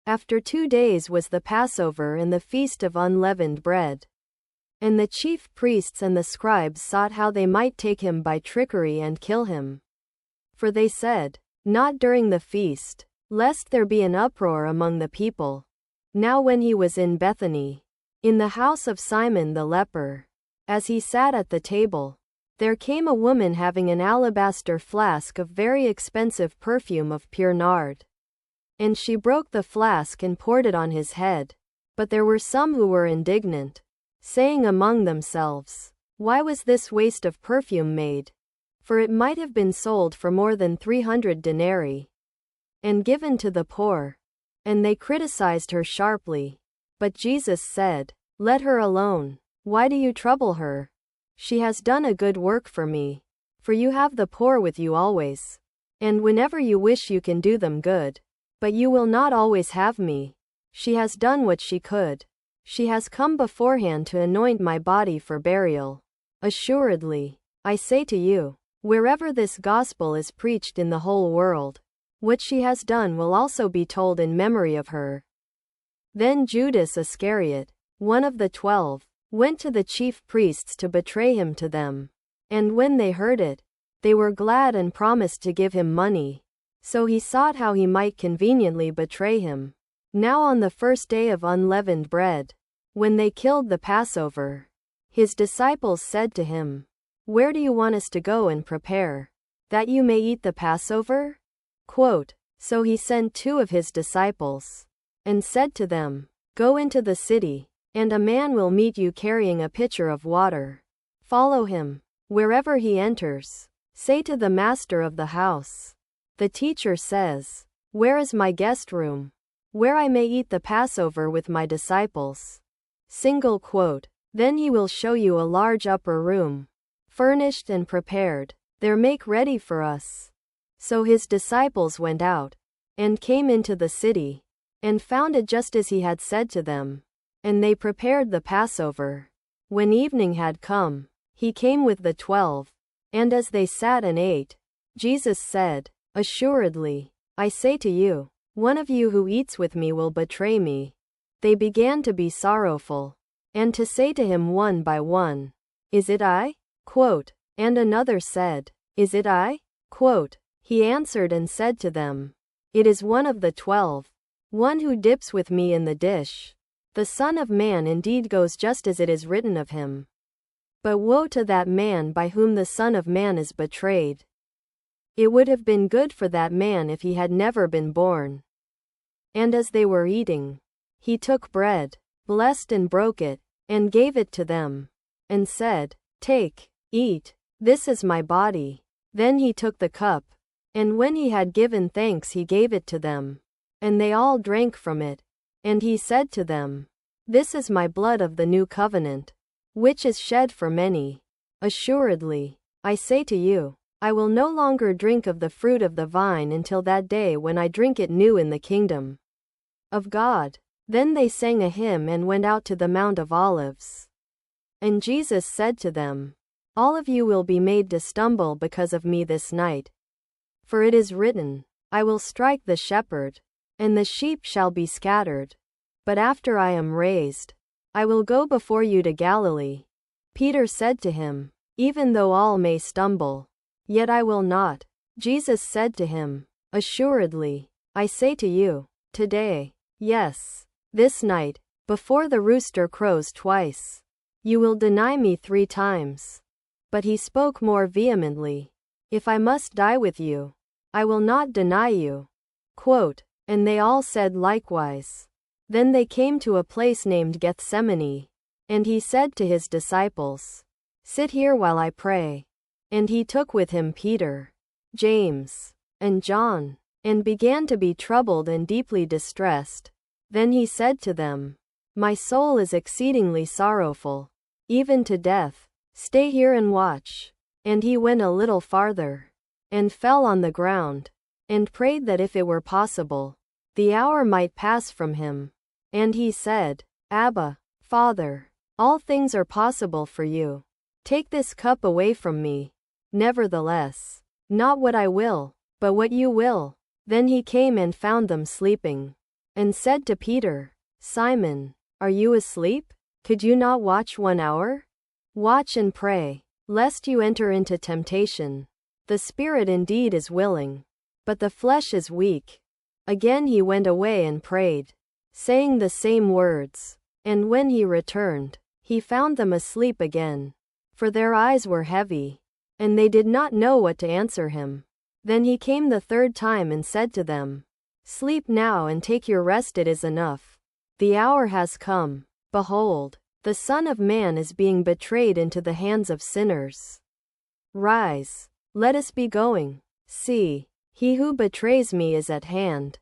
After 2 days was the Passover and the feast of unleavened bread. And the chief priests and the scribes sought how they might take him by trickery and kill him. For they said, "Not during the feast, lest there be an uproar among the people." Now when he was in Bethany, in the house of Simon the leper, as he sat at the table, there came a woman having an alabaster flask of very expensive perfume of pure nard. And she broke the flask and poured it on his head. But there were some who were indignant, saying among themselves, "Why was this waste of perfume made? For it might have been sold for more than 300 denarii, and given to the poor." And they criticized her sharply. But Jesus said, "Let her alone. Why do you trouble her? She has done a good work for me. For you have the poor with you always, and whenever you wish you can do them good. But you will not always have me. She has done what she could. She has come beforehand to anoint my body for burial. Assuredly, I say to you, wherever this gospel is preached in the whole world, what she has done will also be told in memory of her." Then Judas Iscariot, one of the 12, went to the chief priests to betray him to them. And when they heard it, they were glad and promised to give him money. So he sought how he might conveniently betray him. Now on the first day of unleavened bread, when they killed the Passover, his disciples said to him, "Where do you want us to go and prepare, that you may eat the Passover?" So he sent 2 of his disciples, and said to them, "Go into the city, and a man will meet you carrying a pitcher of water. Follow him. Wherever he enters, say to the master of the house, 'The teacher says, where is my guest room, where I may eat the Passover with my disciples?' Then he will show you a large upper room, furnished and prepared. There make ready for us." So his disciples went out, and came into the city, and found it just as he had said to them. And they prepared the Passover. When evening had come, he came with the 12, and as they sat and ate, Jesus said, "Assuredly, I say to you, one of you who eats with me will betray me." They began to be sorrowful, and to say to him one by one, "Is it I?" And another said, "Is it I?" He answered and said to them, "It is one of the 12, one who dips with me in the dish. The Son of Man indeed goes just as it is written of him. But woe to that man by whom the Son of Man is betrayed. It would have been good for that man if he had never been born." And as they were eating, he took bread, blessed and broke it, and gave it to them, and said, "Take, eat, this is my body." Then he took the cup, and when he had given thanks he gave it to them, and they all drank from it. And he said to them, "This is my blood of the new covenant, which is shed for many. Assuredly, I say to you, I will no longer drink of the fruit of the vine until that day when I drink it new in the kingdom of God." Then they sang a hymn and went out to the Mount of Olives. And Jesus said to them, "All of you will be made to stumble because of me this night. For it is written, I will strike the shepherd, and the sheep shall be scattered. But after I am raised, I will go before you to Galilee." Peter said to him, "Even though all may stumble, yet I will not." Jesus said to him, "Assuredly, I say to you, today, yes, this night, before the rooster crows twice, you will deny me 3 times. But he spoke more vehemently, "If I must die with you, I will not deny you." And they all said likewise. Then they came to a place named Gethsemane, and he said to his disciples, "Sit here while I pray." And he took with him Peter, James, and John, and began to be troubled and deeply distressed. Then he said to them, "My soul is exceedingly sorrowful, even to death. Stay here and watch." And he went a little farther, and fell on the ground, and prayed that if it were possible, the hour might pass from him. And he said, "Abba, Father, all things are possible for you. Take this cup away from me. Nevertheless, not what I will, but what you will." Then he came and found them sleeping, and said to Peter, Simon, are you asleep? Could you not watch 1 hour? Watch and pray, lest you enter into temptation. The spirit indeed is willing, but the flesh is weak. Again he went away and prayed, saying the same words. And when he returned, he found them asleep again, for their eyes were heavy, and they did not know what to answer him. Then he came the third time and said to them, Sleep now and take your rest, it is enough. The hour has come. Behold, the Son of Man is being betrayed into the hands of sinners. Rise, let us be going. See, he who betrays me is at hand.